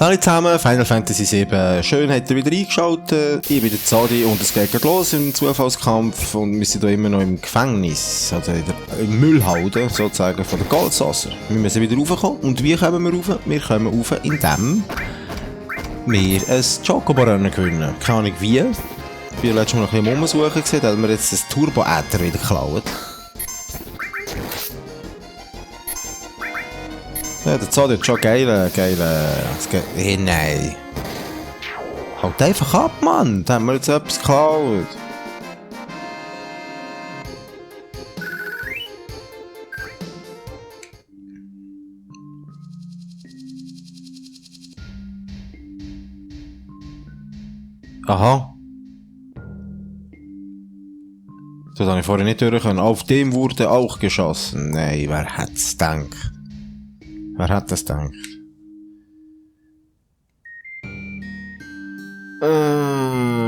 Hallo zusammen, Final Fantasy 7. Schön, habt ihr wieder eingeschaltet. Ich bin der Zadi und es geht los im Zufallskampf und wir sind hier immer noch im Gefängnis, also im Müllhalde sozusagen von der Goldsaucer. Wir müssen wieder raufkommen. Und wie kommen wir rauf? Wir kommen rauf, indem wir ein Chocobo-Rennen gewinnen. Keine Ahnung wie. Ich war letztes Mal noch ein bisschen rumsuchen gesehen, da haben wir jetzt das Turbo-Äther wieder geklaut. Ja, der Zod hat schon geile... Hey, nein. Halt einfach ab, Mann. Da haben wir jetzt etwas geklaut. Aha. Das habe ich vorher nicht durch können. Auf dem wurde auch geschossen. Nein, wer hätt's gedacht? Wer hat das gedacht?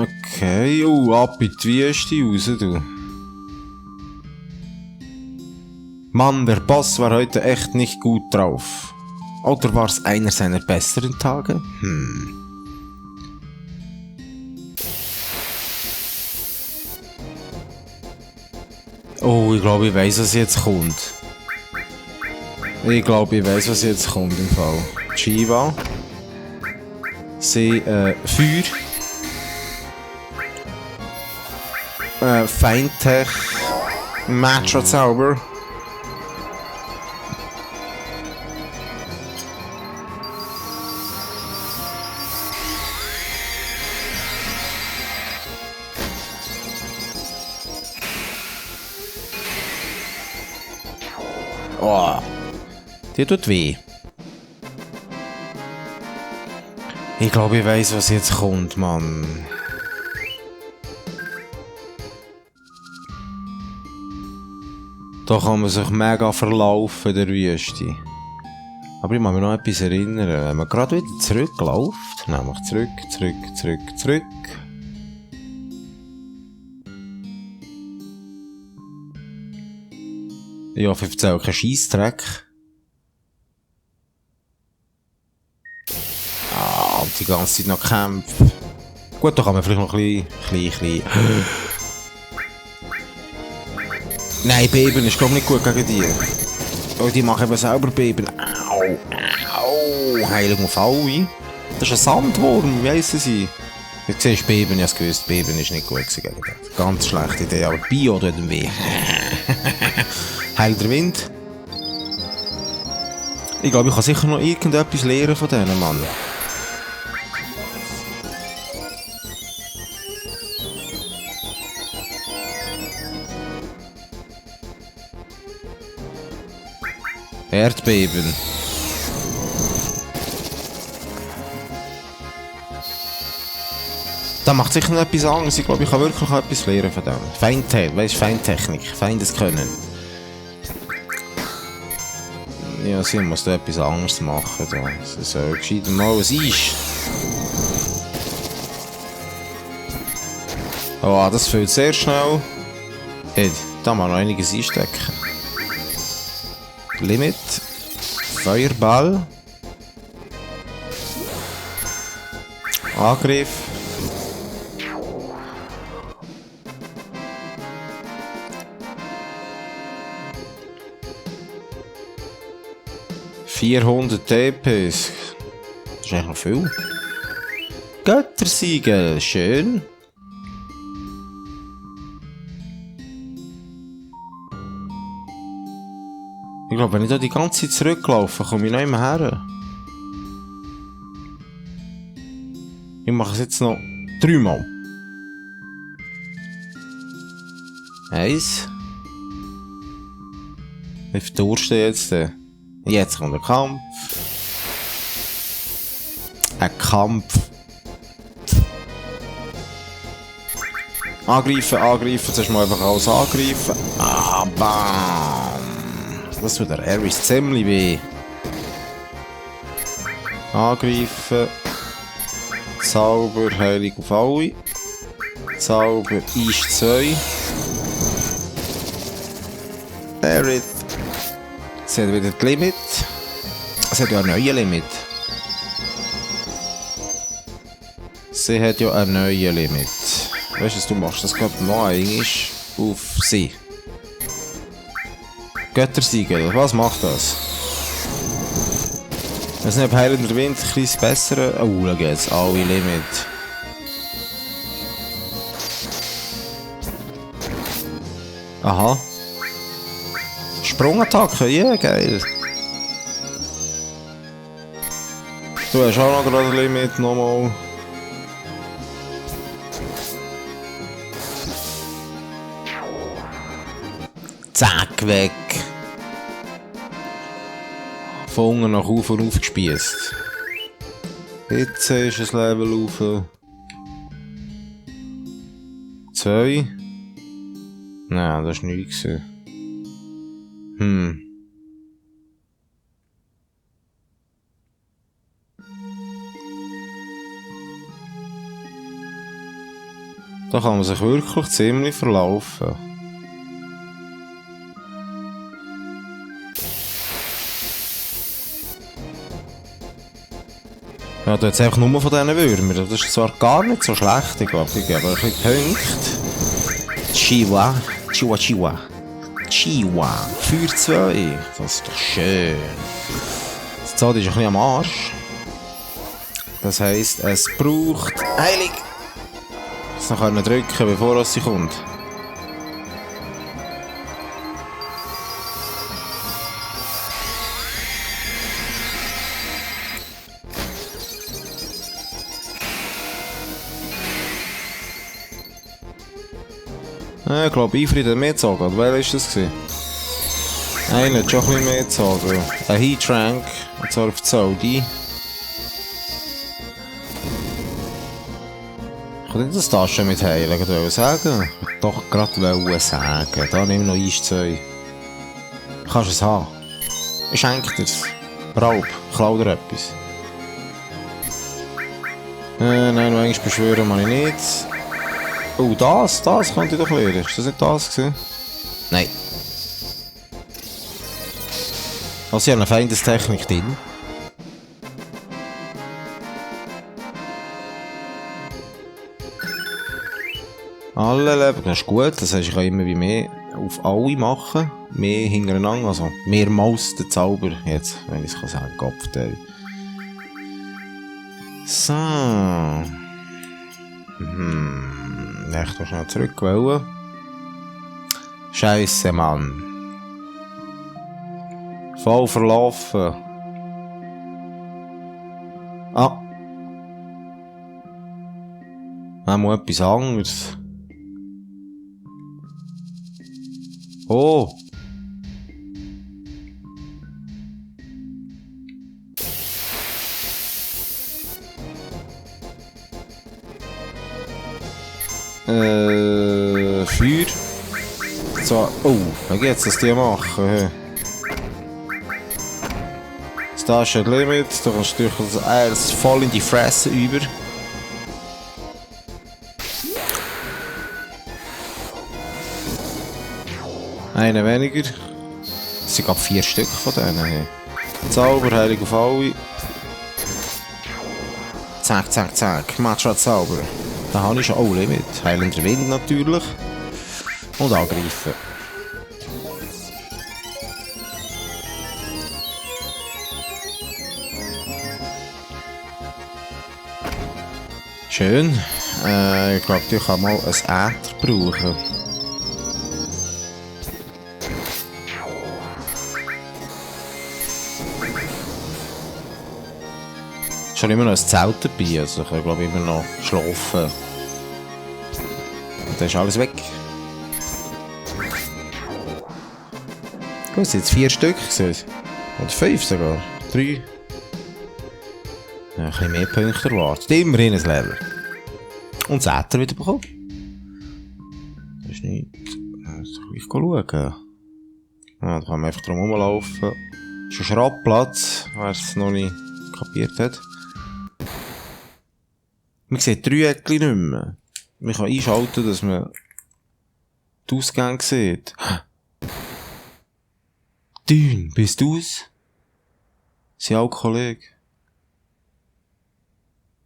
Okay, ab in die Wüste raus, du. Mann, der Boss war heute echt nicht gut drauf. Oder war es einer seiner besseren Tage? Oh, ich glaube, ich weiss, was jetzt kommt. Ich glaube, ich weiss, was jetzt kommt im Fall. Shiva. Feuer. Feintech. Matra-Zauber. Oh. Die tut weh. Ich glaube, ich weiss, was jetzt kommt, Mann. Da kann man sich mega verlaufen in der Wüste. Aber ich muss mich noch etwas erinnern. Wenn man gerade wieder zurückläuft, nämlich zurück. Ich hoffe, ich erzähle keinen Scheissdreck. Und die ganze Zeit noch kämpfen. Gut, da kann man vielleicht noch ein bisschen. Nein, Beben ist glaube ich nicht gut gegen die. Oh, die machen eben selber Beben. Au. Heilung auf alle. Das ist ein Sandwurm, wie heissen sie? Du siehst Beben, ich hab's gewusst, Beben ist nicht gut gegen das. Ganz schlechte Idee, aber Bio tut ihm weh. Heil der Wind. Ich glaube, ich kann sicher noch irgendetwas lernen von denen, Mann. Erdbeben. Da macht sicher noch etwas anderes. Ich glaube, ich kann wirklich noch etwas lernen von dem. Feintechnik, Feindes können. Ja, sie muss da etwas anderes machen. Da. Sie soll gescheit mal was ist. Oh, das fällt sehr schnell. Hey, da mal noch einiges einstecken. Limit. Feuerball. Angriff. $400 TPs. Das ist eigentlich noch viel. Göttersiegel. Schön. Ich glaube, wenn ich da die ganze Zeit zurücklaufe, komme ich noch immer her. Ich mache es jetzt noch 3 Mal. 1. Wie verdurste jetzt? Jetzt kommt der Kampf. Ein Kampf. Angreifen. Zuerst mal einfach alles angreifen. Bam. Das tut der Ares ziemlich weh. Angreifen. Zauber, Heilung auf alle. Zauber, Eis 2. Aerith. Sie hat wieder das Limit. Es hat ja ein neues Limit. Sie hat ja ein neues Limit. Weißt du, was du machst? Das geht noch einmal auf sie. Göttersiegel, was macht das? Ich weiß nicht, ob Heilender Wind ein bisschen bessere. Oh, da geht's. Alle Limit. Aha. Sprungattacke, ja, yeah, geil. Du hast auch noch gerade ein Limit, nochmal. Zack, weg. Von unten nach auf und aufgespiesst. Jetzt ist das Level auf 2. Nein, das war nichts. Da kann man sich wirklich ziemlich verlaufen. Ja, da jetzt einfach nur von diesen Würmern. Das ist zwar gar nicht so schlecht, ich glaube, ich gebe ein bisschen Punkte. Chihuahua. Für 2. Das ist doch schön. Das Zad ist ein bisschen am Arsch. Das heisst, es braucht Heilig. Das noch können drücken, bevor sie kommt. Ich glaube, Ifrit hat mehr gezogen. Oder wer war das? Einer hat schon ein bisschen mehr gezogen. Ein Heatrank. Und zwar auf die Saudi. Ich kann nicht das Tasche mit heilen, wollte ich sagen. Doch gerade sagen. Da nimm noch 1-2. Kannst du es haben. Ich schenke dir es. Raub. Klau dir etwas. Nein, manchmal beschwören kann ich nicht. Oh, das könnte ich doch lernen. Ist das nicht das gewesen? Nein. Also, ich habe eine Feindestechnik drin. Alle Leben, das ist gut. Das heißt, ich kann immer wie mehr auf alle machen. Mehr hintereinander, also mehrmals den Zauber. Jetzt, wenn ich es sagen kann, Kopfteil. So. Ich will schnell zurück wollen. Scheisse, Mann. Voll verlaufen. Ah. Einmal etwas anderes. Oh. Feuer. So, oh, wie geht's, dass die machen? Das ist ein Limit, da kannst du durch das Eis voll in die Fresse über. Einen weniger. Es sind gerade 4 Stück von denen. Zauber, Heilig auf alle. Zack, zack, zack. Matra Zauber. Da habe ich schon auch Limit. Heilender Wind natürlich. Und angreifen. Schön. Ich glaube, ich kann mal ein Äther brauchen. Schon immer noch ein Zelt dabei, also ich kann glaube immer noch schlafen. Und dann ist alles weg. Gut, es sind jetzt 4 Stück gewesen. Oder 5 sogar. 3. Ja, ein bisschen mehr Punkte erwartet. Immerhin ein Level. Und das Äther wieder bekommen. Das ist nicht... Ich schauen. Ja, da kann man einfach drum rumlaufen. Das ist ein Schraubplatz, wer es noch nicht kapiert hat. Man sieht 3 Eckchen nicht mehr. Man kann einschalten, dass man die Ausgänge sieht. Dün, bist du's? Sein alter Kollege.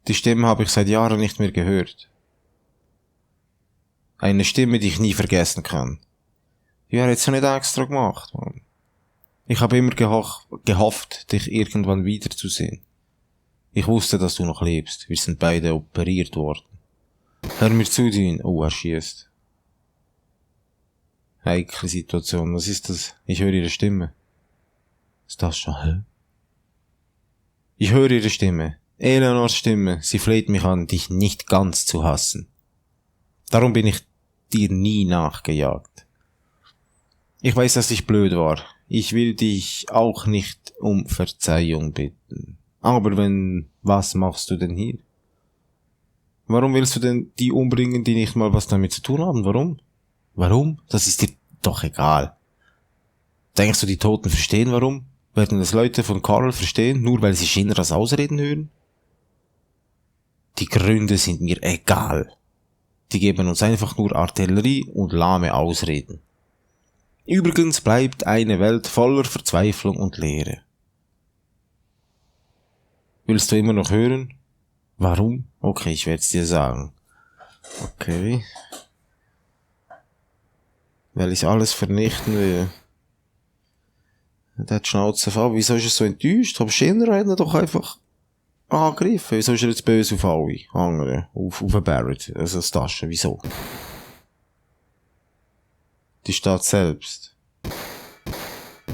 Die Stimme habe ich seit Jahren nicht mehr gehört. Eine Stimme, die ich nie vergessen kann. Die hat jetzt nicht extra gemacht, Mann. Ich habe immer gehofft, dich irgendwann wiederzusehen. Ich wusste, dass du noch lebst. Wir sind beide operiert worden. Hör mir zu, Dean. Oh, er schießt. Heikle Situation. Was ist das? Ich höre ihre Stimme. Ist das schon, hä? Ich höre ihre Stimme. Eleanors Stimme. Sie fleht mich an, dich nicht ganz zu hassen. Darum bin ich dir nie nachgejagt. Ich weiß, dass ich blöd war. Ich will dich auch nicht um Verzeihung bitten. Aber was machst du denn hier? Warum willst du denn die umbringen, die nicht mal was damit zu tun haben? Warum? Warum? Das ist dir doch egal. Denkst du, die Toten verstehen warum? Werden das Leute von Carl verstehen, nur weil sie Shinras Ausreden hören? Die Gründe sind mir egal. Die geben uns einfach nur Artillerie und lahme Ausreden. Übrigens bleibt eine Welt voller Verzweiflung und Leere. Willst du immer noch hören? Warum? Okay, ich werde es dir sagen. Okay. Weil ich alles vernichten will. Der hat die Schnauze voll. Wieso ist er so enttäuscht? Aber Shinra hat ihn doch einfach angegriffen. Wieso ist er jetzt böse auf alle anderen? Auf Barrett. Also das Taschen. Wieso? Die Stadt selbst.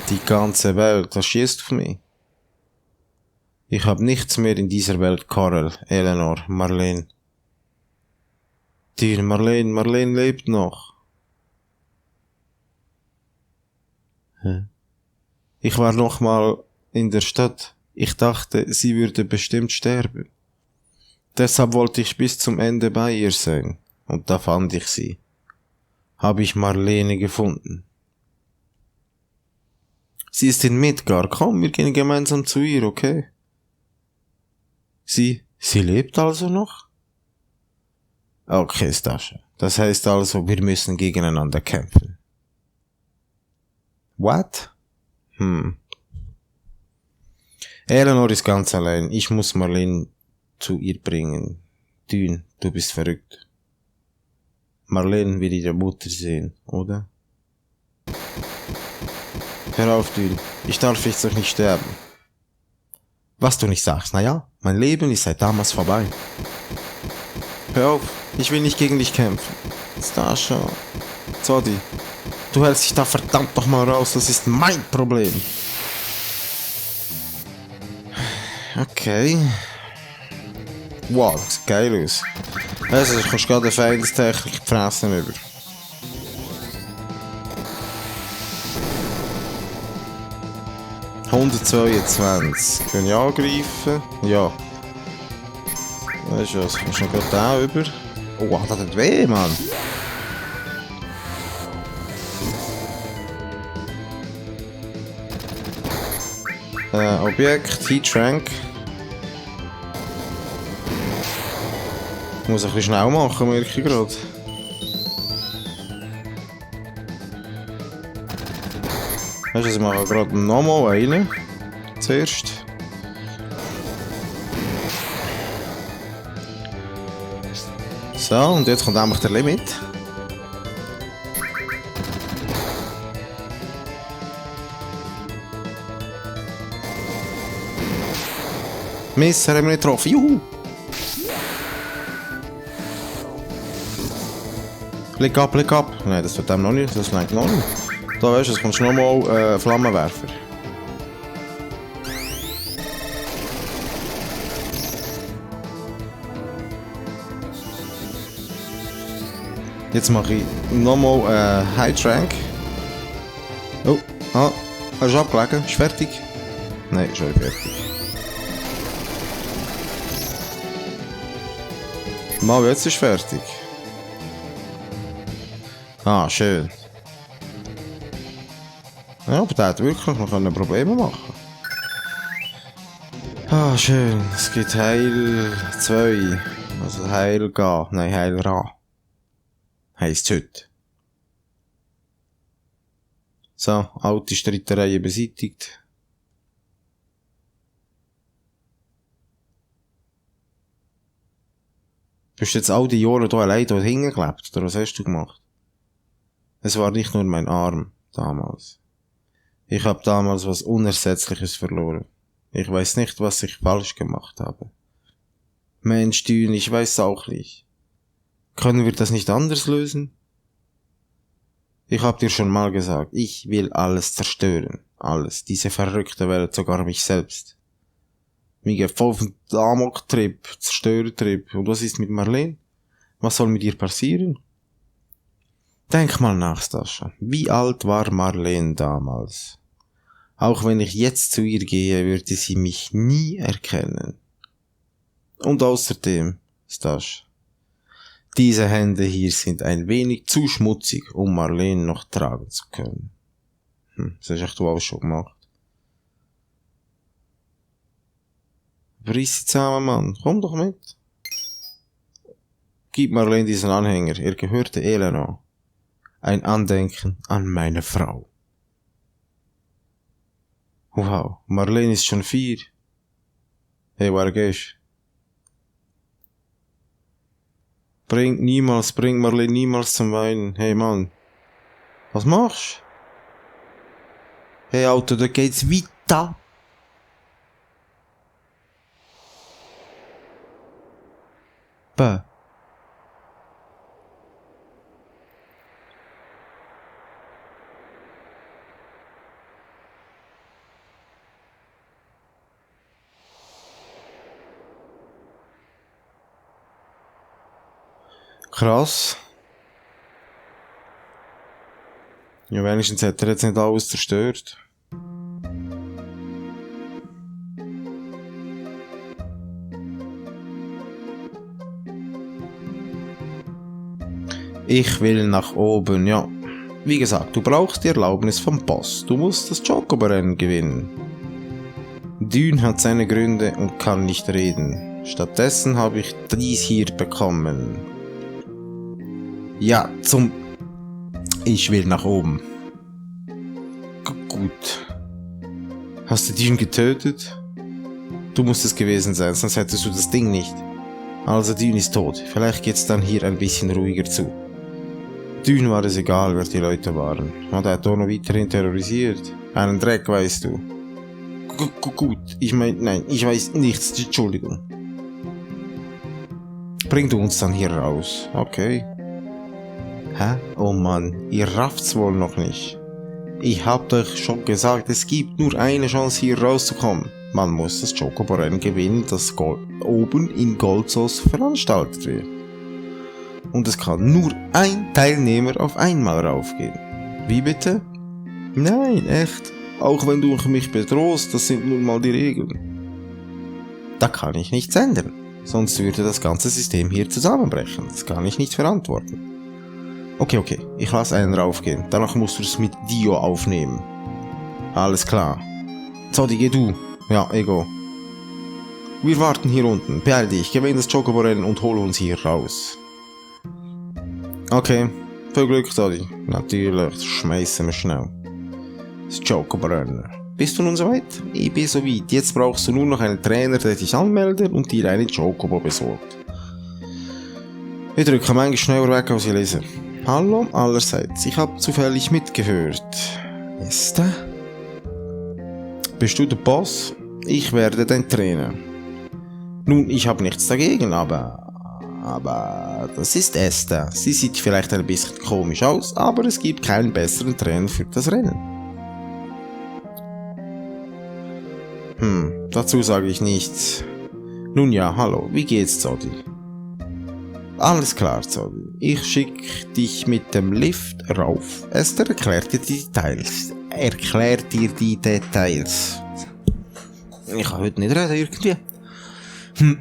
Die ganze Welt. Das schießt auf mich. Ich habe nichts mehr in dieser Welt, Karel, Eleanor, Marlene. Dir, Marlene lebt noch. Hä? Ich war noch mal in der Stadt. Ich dachte, sie würde bestimmt sterben. Deshalb wollte ich bis zum Ende bei ihr sein. Und da fand ich sie. Habe ich Marlene gefunden. Sie ist in Midgar. Komm, wir gehen gemeinsam zu ihr, okay? Sie lebt also noch? Okay, Stascha. Das heißt also, wir müssen gegeneinander kämpfen. What? Eleanor ist ganz allein. Ich muss Marlene zu ihr bringen. Dün, du bist verrückt. Marlene will ihre Mutter sehen, oder? Hör auf, Dün. Ich darf jetzt doch nicht sterben. Was du nicht sagst, naja, mein Leben ist seit damals vorbei. Hör auf, ich will nicht gegen dich kämpfen. Stascha, Zodi, du hältst dich da verdammt noch mal raus, das ist mein Problem. Okay. Wow, das sieht geil aus. Also, du kannst gerade eine Feindestechnik fressen über. ...122. Können ich angreifen? Ja. Weißt du was, kommst du noch gerade da über? Oh, das tut weh, Mann. Objekt, Heatrank. Ich muss ein bisschen schnell machen, merke ich gerade. Weißt du, ich mache gerade nochmal einen. Zuerst. So, und jetzt kommt nämlich der Limit. Messer haben wir nicht getroffen. Juhu! Blick ab, Blick ab. Nein, das tut dem noch nicht. Das lenkt noch nicht. Da weißt du, jetzt kommst du nochmal Flammenwerfer. Jetzt mache ich nochmal High Rank. Oh, er ist abgelegen. Ist fertig? Nein, ist schon fertig. Mal, jetzt ist fertig. Ah, schön. Ja, aber der hat wirklich noch Probleme machen. Ah, schön. Es gibt Heil 2. Also Heil Ga. Nein, Heil Ra. Heisst heute. So, alte Streitereien beseitigt. Bist du jetzt all die Jahre hier allein dort hingeklebt, oder was hast du gemacht? Es war nicht nur mein Arm, damals. Ich habe damals was Unersetzliches verloren. Ich weiß nicht, was ich falsch gemacht habe. Mensch, Dün, ich weiß auch nicht. Können wir das nicht anders lösen? Ich hab dir schon mal gesagt, ich will alles zerstören. Alles. Diese verrückte Welt, sogar mich selbst. Mir geht voll auf den Amok-Trip, Zerstörertrip. Und was ist mit Marlene? Was soll mit ihr passieren? Denk mal nach, Stascha. Wie alt war Marlene damals? Auch wenn ich jetzt zu ihr gehe, würde sie mich nie erkennen. Und außerdem, Stascha, diese Hände hier sind ein wenig zu schmutzig, um Marlene noch tragen zu können. Das hast du auch schon gemacht. Reiss sie zusammen, Mann. Komm doch mit. Gib Marlene diesen Anhänger. Er gehörte Elena. Ein Andenken an meine Frau. Wow, Marlene ist schon 4. Hey, wo gehst? Bring Marlene niemals zum Weinen. Hey, Mann. Was machst du? Hey, Auto, da geht's weiter. Bäh. Krass. Ja, wenigstens hat er jetzt nicht alles zerstört. Ich will nach oben, ja. Wie gesagt, du brauchst die Erlaubnis vom Boss. Du musst das Chocobo-Rennen gewinnen. Dün hat seine Gründe und kann nicht reden. Stattdessen habe ich dies hier bekommen. Ja, Ich will nach oben. Gut. Hast du Dün getötet? Du musst es gewesen sein, sonst hättest du das Ding nicht. Also Dün ist tot. Vielleicht geht's dann hier ein bisschen ruhiger zu. Dün war es egal, wer die Leute waren. Und er hat auch noch weiterhin terrorisiert. Einen Dreck, weißt du. Gut, ich weiß nichts, Entschuldigung. Bring du uns dann hier raus, okay? Hä? Oh Mann, ihr rafft's wohl noch nicht. Ich hab euch schon gesagt, es gibt nur eine Chance hier rauszukommen. Man muss das Chocobo-Rennen gewinnen, das oben in Goldsos veranstaltet wird. Und es kann nur ein Teilnehmer auf einmal raufgehen. Wie bitte? Nein, echt. Auch wenn du mich bedrohst, das sind nun mal die Regeln. Da kann ich nichts ändern. Sonst würde das ganze System hier zusammenbrechen. Das kann ich nicht verantworten. Okay, ich lasse einen raufgehen. Danach musst du es mit Dio aufnehmen. Alles klar. Zodi, geh du. Ja, ego. Wir warten hier unten. Beeil dich, gewinn das Chocobo-Rennen und hol uns hier raus. Okay, viel Glück, Zodi. Natürlich, das schmeißen wir schnell. Das Chocobo-Rennen. Bist du nun soweit? Ich bin soweit. Jetzt brauchst du nur noch einen Trainer, der dich anmeldet und dir einen Chocobo besorgt. Ich drücke manchmal schneller weg, als ich lese. Hallo allerseits, ich habe zufällig mitgehört. Esther? Bist du der Boss? Ich werde dein Trainer. Nun, ich habe nichts dagegen, aber das ist Esther. Sie sieht vielleicht ein bisschen komisch aus, aber es gibt keinen besseren Trainer für das Rennen. Dazu sage ich nichts. Nun ja, hallo, wie geht's, Zodi? Alles klar, Zodi. Ich schick dich mit dem Lift rauf. Esther erklärt dir die Details. Ich kann heute nicht reden, irgendwie.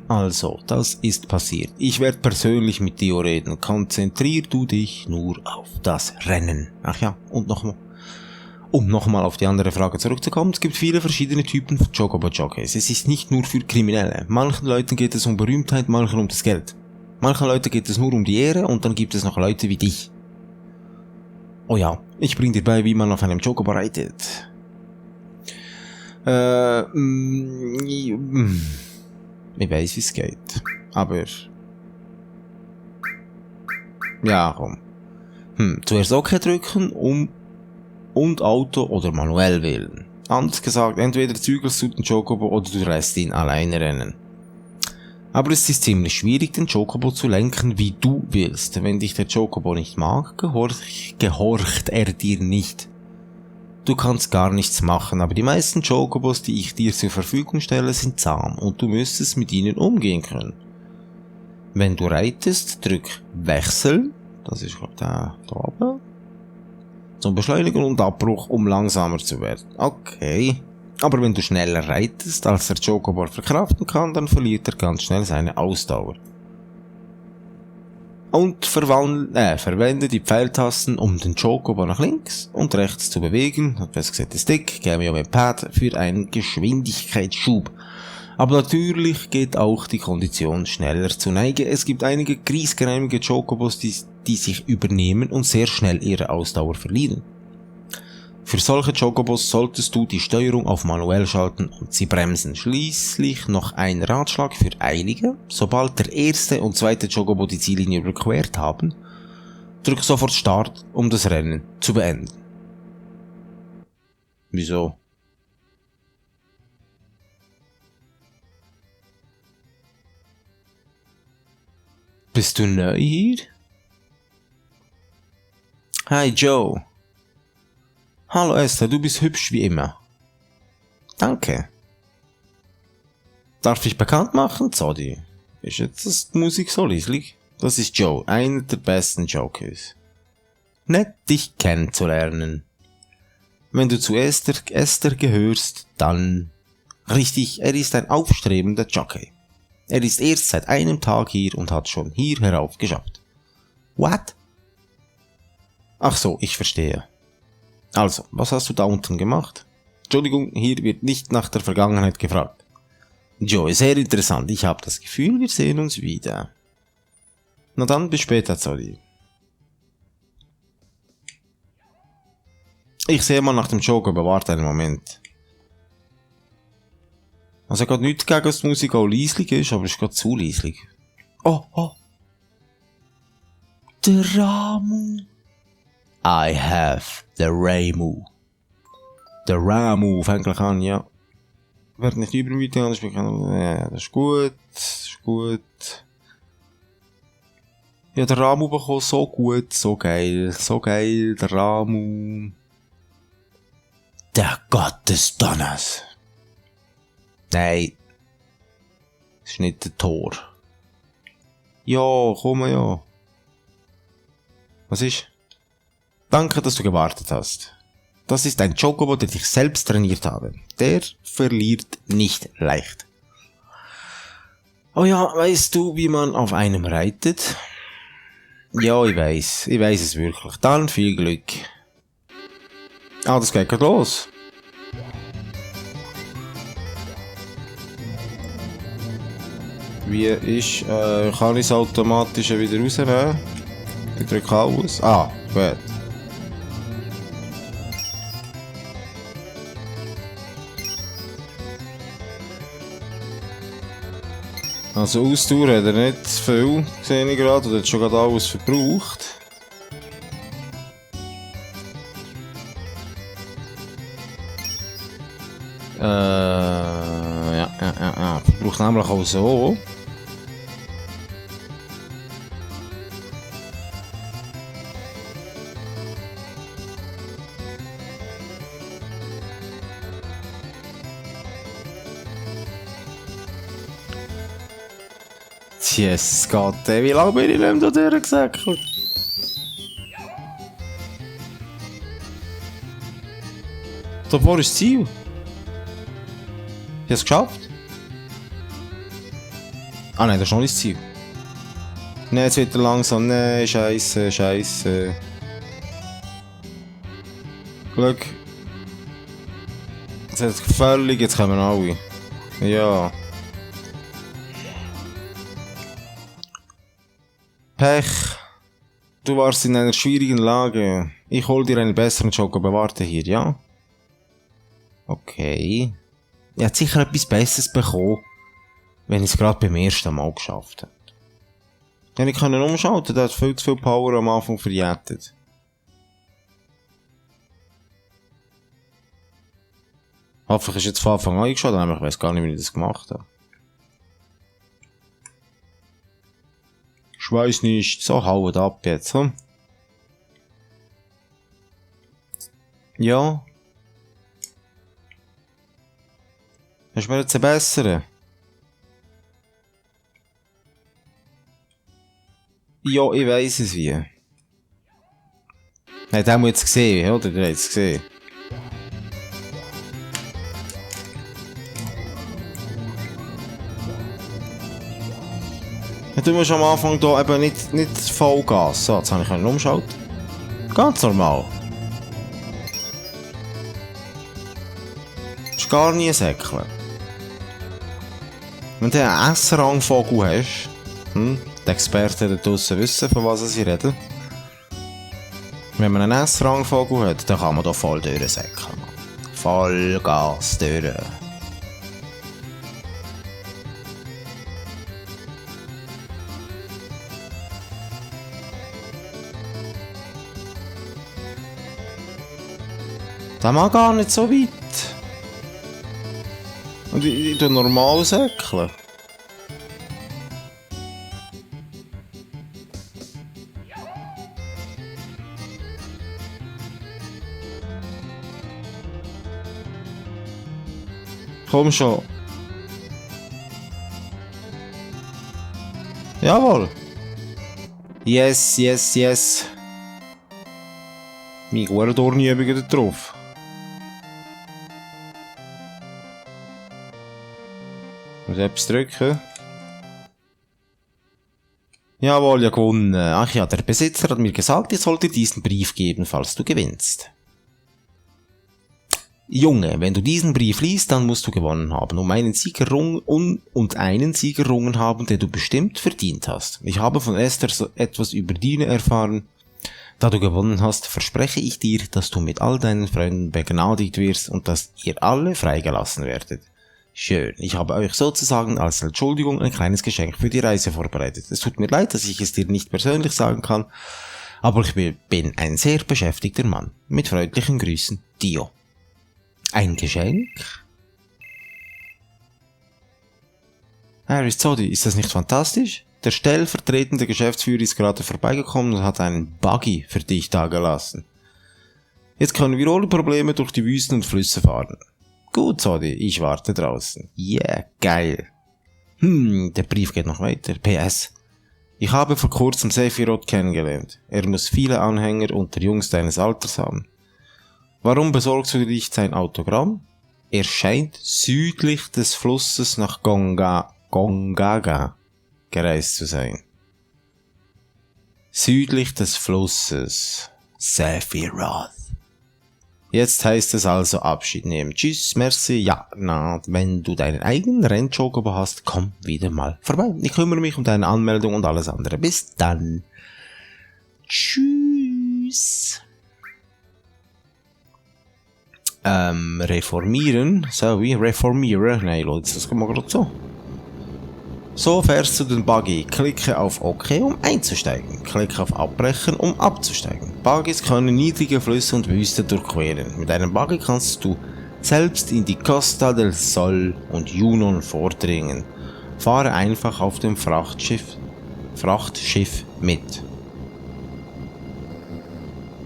Also, das ist passiert. Ich werde persönlich mit Dio reden. Konzentrier du dich nur auf das Rennen. Ach ja, und nochmal. Um nochmal auf die andere Frage zurückzukommen, es gibt viele verschiedene Typen von Chocobo-Jockeys. Es ist nicht nur für Kriminelle. Manchen Leuten geht es um Berühmtheit, manchen um das Geld. Manchen Leuten geht es nur um die Ehre und dann gibt es noch Leute wie dich. Oh ja, ich bring dir bei, wie man auf einem Chocobo reitet. Ich weiß, wie es geht. Aber Ja, komm. Zuerst OK drücken und Auto oder manuell wählen. Anders gesagt, entweder zügelst du den Chocobo oder du lässt ihn alleine rennen. Aber es ist ziemlich schwierig, den Chocobo zu lenken, wie du willst. Wenn dich der Chocobo nicht mag, gehorcht er dir nicht. Du kannst gar nichts machen, aber die meisten Chocobos, die ich dir zur Verfügung stelle, sind zahm und du müsstest mit ihnen umgehen können. Wenn du reitest, drück Wechseln, das ist glaube ich da oben, zum Beschleunigen und Abbruch, um langsamer zu werden. Okay. Aber wenn du schneller reitest, als der Chocobo verkraften kann, dann verliert er ganz schnell seine Ausdauer. Und verwende die Pfeiltasten, um den Chocobo nach links und rechts zu bewegen, besser gesagt Stick, Cameo mit Pad, für einen Geschwindigkeitsschub. Aber natürlich geht auch die Kondition schneller zu Neige. Es gibt einige griesgrämige Chocobos, die sich übernehmen und sehr schnell ihre Ausdauer verlieren. Für solche Chocobos solltest du die Steuerung auf manuell schalten und sie bremsen. Schließlich noch ein Ratschlag für Eilige. Sobald der erste und zweite Chocobo die Ziellinie überquert haben, drück sofort Start, um das Rennen zu beenden. Wieso? Bist du neu hier? Hi Joe. Hallo Esther, du bist hübsch wie immer. Danke. Darf ich bekannt machen, Zodi? Ist jetzt die Musik so leislich? Das ist Joe, einer der besten Jokers. Nett, dich kennenzulernen. Wenn du zu Esther gehörst, dann... Richtig, er ist ein aufstrebender Jockey. Er ist erst seit einem Tag hier und hat schon hier herauf geschafft. What? Ach so, ich verstehe. Also, was hast du da unten gemacht? Entschuldigung, hier wird nicht nach der Vergangenheit gefragt. Joe, sehr interessant. Ich habe das Gefühl, wir sehen uns wieder. Na dann, bis später, Zodi. Ich sehe mal nach dem Joker, aber warte einen Moment. Also, gerade nichts gegen, dass die Musik auch leislich ist, aber es ist gerade zu leislich. Oh. Der Ramu. I have the Ramu. Der Ramu fängt gleich an, ja. Werd nicht übermütig, anders bekannt. Ja, das ist gut. Ja, der Ramu bekommt so gut, so geil, der Ramu. Der Gott des Donners. Nein. Das ist nicht der Tor. Ja, komm ja. Was ist? Danke, dass du gewartet hast. Das ist ein Chocobo, den ich selbst trainiert habe. Der verliert nicht leicht. Oh ja, weißt du, wie man auf einem reitet? Ja, ich weiß es wirklich. Dann viel Glück. Das geht gerade los. Wie ist, kann ich es automatisch wieder rausnehmen? Ich drücke aus. Gut. Also Ausdauer hat er nicht viel, sehe ich gerade, oder hat schon gerade alles verbraucht. Ja. Verbraucht nämlich auch so. Jesus Gott, wie lange bin ich nicht mehr da durchgesäckelt? Wo ist das Ziel? Ich habe es geschafft. Nein, das ist noch nicht das Ziel. Nein, jetzt wird er langsam. Nein, Scheiße. Glück. Jetzt hat es völlig, jetzt kommen alle. Ja. Pech. Du warst in einer schwierigen Lage. Ich hol dir einen besseren Chocobo, warte hier, ja? Okay. Er hat sicher etwas Besseres bekommen, wenn ich es gerade beim ersten Mal geschafft habe. Ja, ich kann ihn umschalten, der hat viel zu viel Power am Anfang verjätet. Hoffentlich ist jetzt von Anfang an eingeschaltet, aber ich weiß gar nicht, wie ich das gemacht habe. Ich weiß nicht, so haut ab jetzt, hm? Ja. Hast du mir jetzt einen besseren? Ja, ich weiss es wie. Nein, den haben wir jetzt gesehen, oder? Der hat es gesehen. Ja, du musst am Anfang hier eben nicht Vollgas. So, jetzt habe ich umschalten. Ganz normal. Das ist gar nie ein Säckchen. Wenn du einen S-Rang-Vogel hast, die Experten da draussen wissen, von was sie reden. Wenn man einen S-Rang-Vogel hat, dann kann man da voll durchsäckeln. Voll Gas durch. Der mag gar nicht so weit. Und ich tue normal säckeln. Komm schon. Jawohl. Yes, yes, yes. Meine guten Dornübungen da drauf. Muss etwas drücken. Jawohl, ja gewonnen. Ach ja, der Besitzer hat mir gesagt, ich sollte diesen Brief geben, falls du gewinnst. Junge, wenn du diesen Brief liest, dann musst du gewonnen haben und einen Sieg errungen haben, den du bestimmt verdient hast. Ich habe von Esther so etwas über Diener erfahren. Da du gewonnen hast, verspreche ich dir, dass du mit all deinen Freunden begnadigt wirst und dass ihr alle freigelassen werdet. Schön, ich habe euch sozusagen als Entschuldigung ein kleines Geschenk für die Reise vorbereitet. Es tut mir leid, dass ich es dir nicht persönlich sagen kann, aber ich bin ein sehr beschäftigter Mann. Mit freundlichen Grüßen, Dio. Ein Geschenk? Harry Zodi, ist das nicht fantastisch? Der stellvertretende Geschäftsführer ist gerade vorbeigekommen und hat einen Buggy für dich dagelassen. Jetzt können wir ohne Probleme durch die Wüsten und Flüsse fahren. Gut, Zodi, ich warte draußen. Yeah, geil. Der Brief geht noch weiter. PS. Ich habe vor kurzem Sephiroth kennengelernt. Er muss viele Anhänger unter Jungs deines Alters haben. Warum besorgst du dir nicht sein Autogramm? Er scheint südlich des Flusses nach Gongaga gereist zu sein. Südlich des Flusses. Sephiroth. Jetzt heißt es also Abschied nehmen. Tschüss, merci, ja, na, wenn du deinen eigenen Rennjogobo hast, komm wieder mal vorbei. Ich kümmere mich um deine Anmeldung und alles andere. Bis dann. Tschüss. Reformieren. So, wie reformieren? Nein, Leute, das kommt mal gerade so. So fährst du den Buggy. Klicke auf OK, um einzusteigen. Klicke auf Abbrechen, um abzusteigen. Buggys können niedrige Flüsse und Wüsten durchqueren. Mit einem Buggy kannst du selbst in die Costa del Sol und Junon vordringen. Fahre einfach auf dem Frachtschiff mit.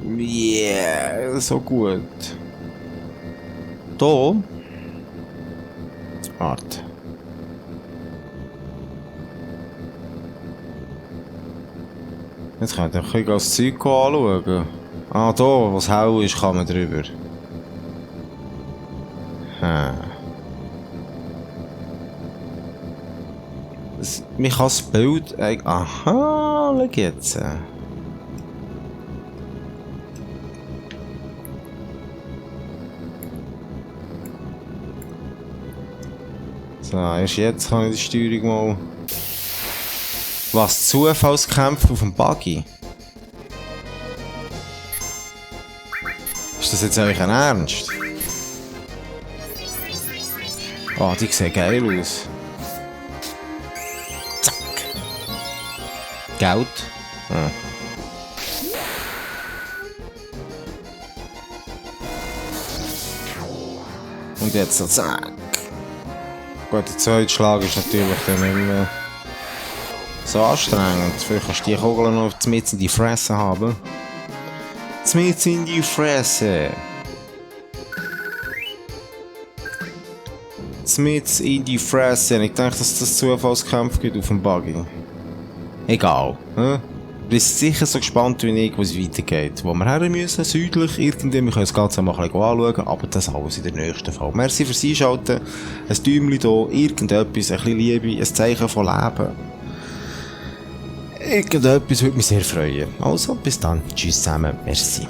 Yeah, so gut. Da. Warte. Jetzt könnt ihr ein bisschen das Zeug anschauen. Ah, da, was hell ist, kann man drüber. Man kann das Bild... Aha, schau jetzt. So, erst jetzt kann ich die Steuerung mal... Was? Zufallskämpfe auf dem Buggy? Ist das jetzt eigentlich ein Ernst? Oh, die sehen geil aus. Zack. Geld. Ja. Und jetzt so zack. Gut, der zweite Schlag ist natürlich dann nicht mehr so anstrengend. Vielleicht kannst du die Kugel noch mitten in die Fresse haben. Mitten in die Fresse. Mitten in die Fresse. Ich denke, dass das Zufallskampf gibt auf dem Buggy. Egal. Du bist sicher so gespannt wie ich, wo es weitergeht. Wo wir her müssen, südlich, irgendwie. Wir können das Ganze mal ein bisschen anschauen, aber das alles in der nächsten Folge. Merci fürs Einschalten. Ein Däumchen hier, irgendetwas, ein bisschen Liebe, ein Zeichen von Leben. Irgendetwas würde mich sehr freuen. Also, bis dann. Tschüss zusammen. Merci.